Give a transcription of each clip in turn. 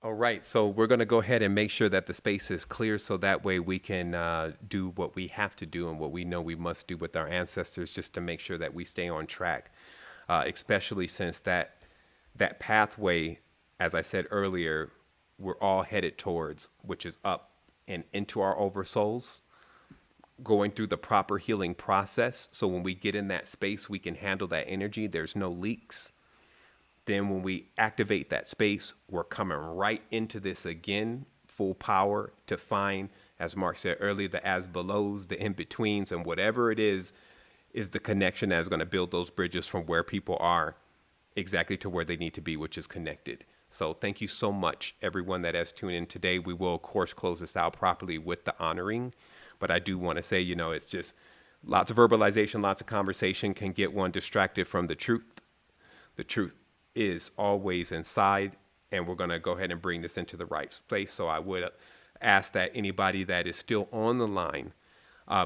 All right, so we're going to go ahead and make sure that the space is clear so that way we can do what we have to do and what we know we must do with our ancestors just to make sure that we stay on track, especially since that pathway, as I said earlier, we're all headed towards, which is up and into our oversouls, going through the proper healing process. So when we get in that space, we can handle that energy. There's no leaks. Then when we activate that space, we're coming right into this again, full power to find, as Mark said earlier, the as belows, the in betweens, and whatever it is the connection that's going to build those bridges from where people are exactly to where they need to be, which is connected. So thank you so much, everyone that has tuned in today. We will, of course, close this out properly with the honoring. But I do want to say, it's just lots of verbalization, lots of conversation can get one distracted from the truth. The truth is always inside, and we're going to go ahead and bring this into the right place. So I would ask that anybody that is still on the line,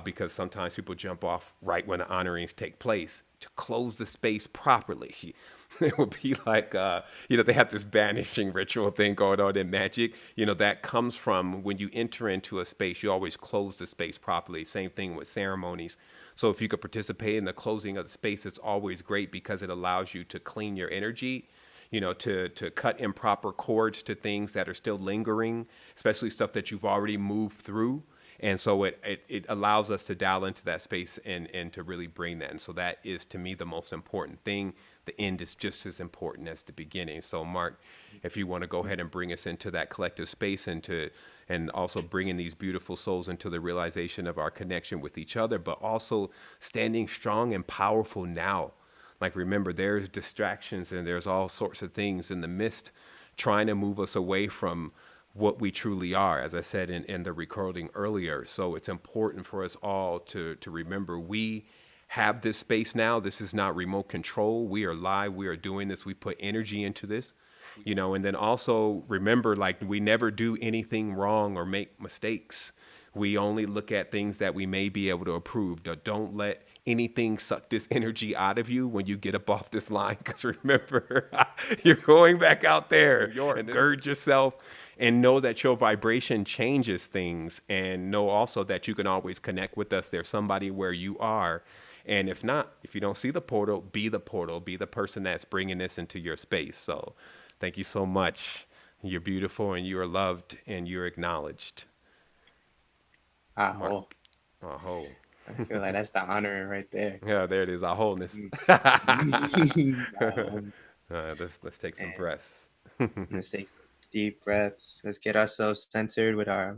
because sometimes people jump off right when the honorings take place, to close the space properly. It would be like, they have this banishing ritual thing going on in magic. That comes from when you enter into a space, you always close the space properly. Same thing with ceremonies. So if you could participate in the closing of the space, it's always great because it allows you to clean your energy, to cut improper cords to things that are still lingering, especially stuff that you've already moved through. And so it allows us to dial into that space and to really bring that. And so that is, to me, the most important thing. The end is just as important as the beginning. So, Mark, if you want to go ahead and bring us into that collective space and also bringing these beautiful souls into the realization of our connection with each other, but also standing strong and powerful now. Like, remember, there's distractions and there's all sorts of things in the midst trying to move us away from what we truly are, as I said in the recording earlier. So it's important for us all to remember we have this space now. This is not remote control. We are live. We are doing this. We put energy into this, and then also remember, like, we never do anything wrong or make mistakes. We only look at things that we may be able to improve. Don't let anything suck this energy out of you when you get up off this line. Because remember, you're going back out there and gird yourself and know that your vibration changes things, and know also that you can always connect with us. There's somebody where you are. And if not, if you don't see the portal, be the portal, be the person that's bringing this into your space. So thank you so much. You're beautiful and you are loved and you're acknowledged. Aho. Mark. Oh. I feel like that's the honoring right there. Yeah, there it is. Our wholeness. Aho. Let's take some And breaths. let's take some deep breaths. Let's get ourselves centered with our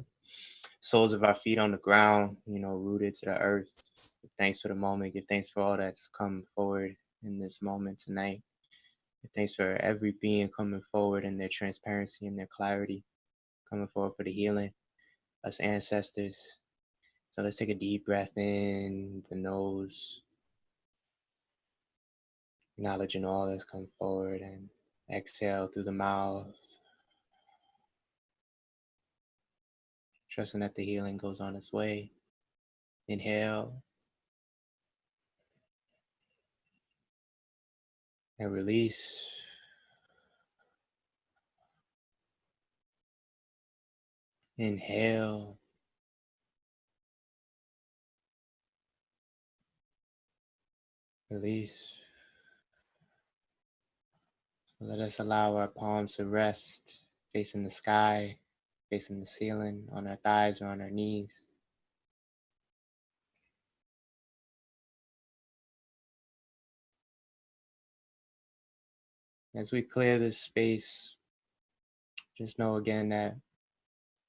soles of our feet on the ground, rooted to the earth. Give thanks for the moment. Give thanks for all that's come forward in this moment tonight. Give thanks for every being coming forward in their transparency and their clarity, coming forward for the healing, us ancestors. So let's take a deep breath in the nose, acknowledging all that's come forward, and exhale through the mouth, trusting that the healing goes on its way. Inhale and release. Inhale, release. Let us allow our palms to rest facing the sky, facing the ceiling, on our thighs or on our knees. As we clear this space, just know again that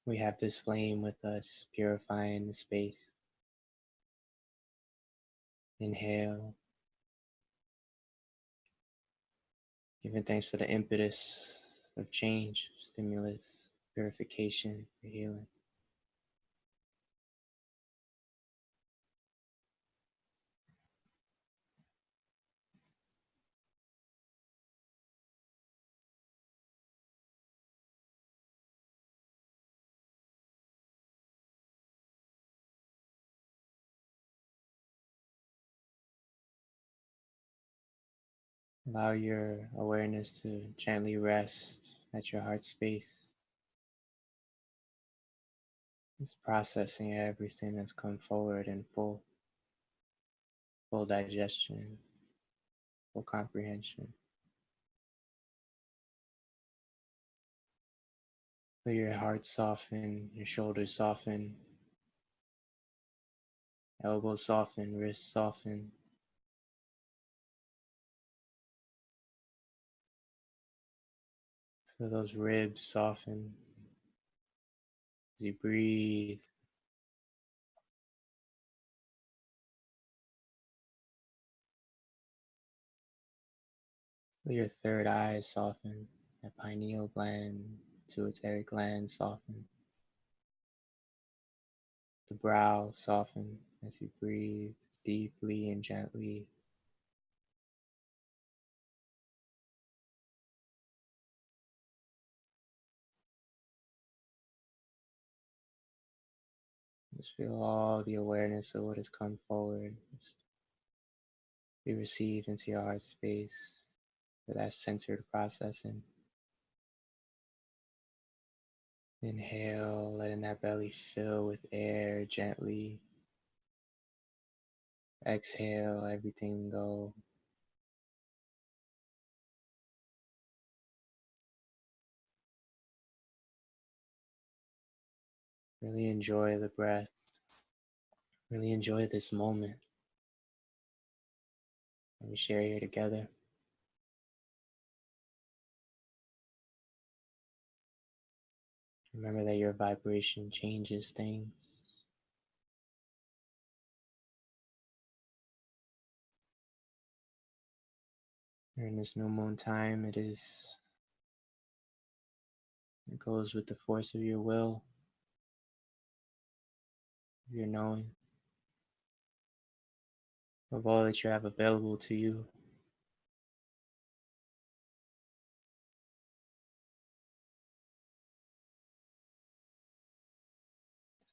we have this flame with us, purifying the space. Inhale, giving thanks for the impetus of change, stimulus, purification, healing. Allow your awareness to gently rest at your heart space. Just processing everything that's come forward in full digestion, full comprehension. Feel your heart soften, your shoulders soften, elbows soften, wrists soften. Feel those ribs soften as you breathe. Feel your third eye soften, that pineal gland, pituitary gland soften. The brow soften as you breathe deeply and gently. Just feel all the awareness of what has come forward. Just be received into your heart space for that centered processing. Inhale, letting that belly fill with air gently. Exhale, everything go. Really enjoy the breath. Really enjoy this moment that we share here together. Remember that your vibration changes things. During this new moon time, it goes with the force of your will, of your knowing, of all that you have available to you.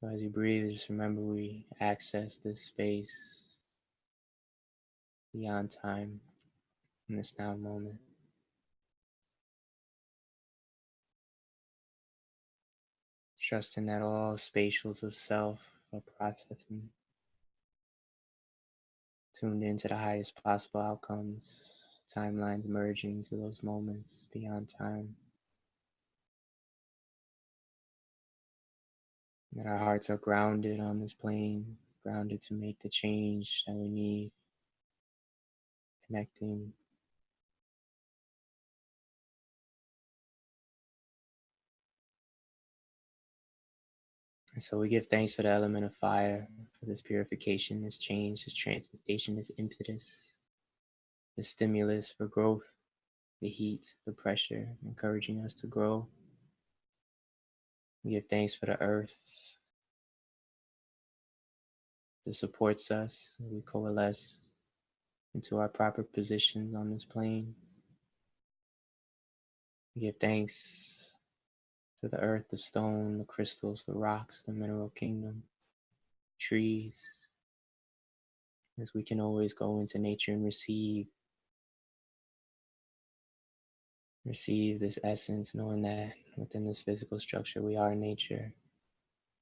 So as you breathe, just remember we access this space beyond time in this now moment. Trusting that all spatials of self are processing, tuned into the highest possible outcomes, timelines merging to those moments beyond time. That our hearts are grounded on this plane, grounded to make the change that we need, connecting. And so we give thanks for the element of fire, for this purification, this change, this transmutation, this impetus, this stimulus for growth, the heat, the pressure, encouraging us to grow. We give thanks for the earth that supports us as we coalesce into our proper positions on this plane. We give thanks to the earth, the stone, the crystals, the rocks, the mineral kingdom, trees, as we can always go into nature and receive this essence, knowing that within this physical structure we are nature.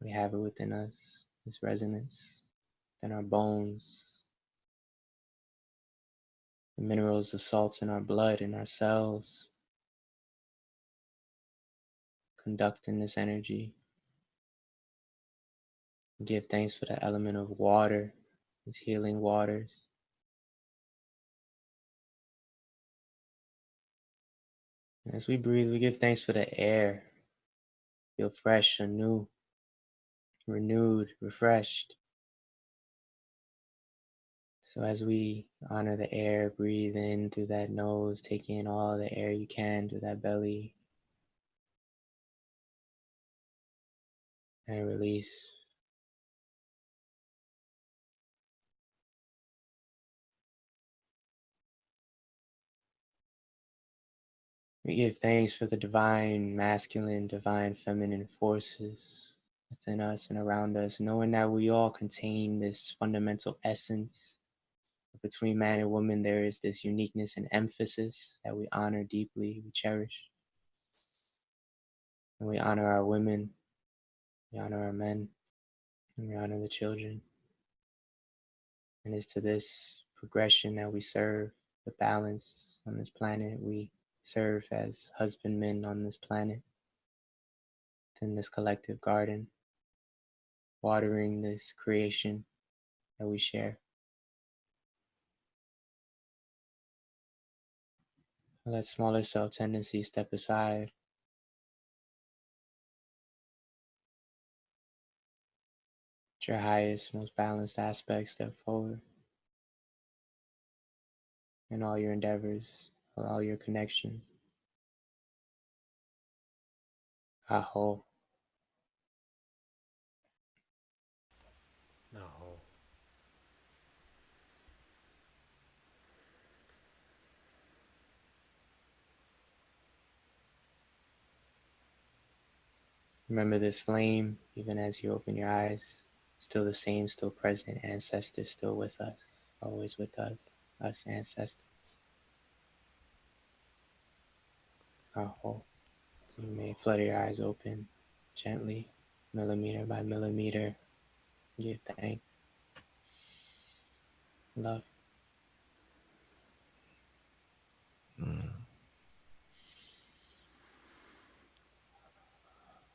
We have it within us, this resonance, within our bones, the minerals, the salts in our blood, in our cells, conducting this energy. We give thanks for the element of water, these healing waters. And as we breathe, we give thanks for the air. Feel fresh, anew, renewed, refreshed. So as we honor the air, breathe in through that nose, take in all the air you can through that belly, and release. We give thanks for the divine masculine, divine feminine forces within us and around us, knowing that we all contain this fundamental essence. Between man and woman, there is this uniqueness and emphasis that we honor deeply, we cherish. And we honor our women, We honor our men, and we honor the children. And it's to this progression that we serve the balance on this planet. We serve as husbandmen on this planet, in this collective garden, watering this creation that we share. Let smaller self tendencies step aside. Let your highest, most balanced aspects step forward. In all your endeavors, all your connections. Aho. No. Remember this flame, even as you open your eyes. Still the same, still present, ancestors still with us, always with us ancestors. Aho. You may flutter your eyes open gently, millimeter by millimeter. Give thanks. Love.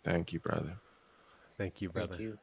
Thank you, brother. Thank you, Thank brother. you.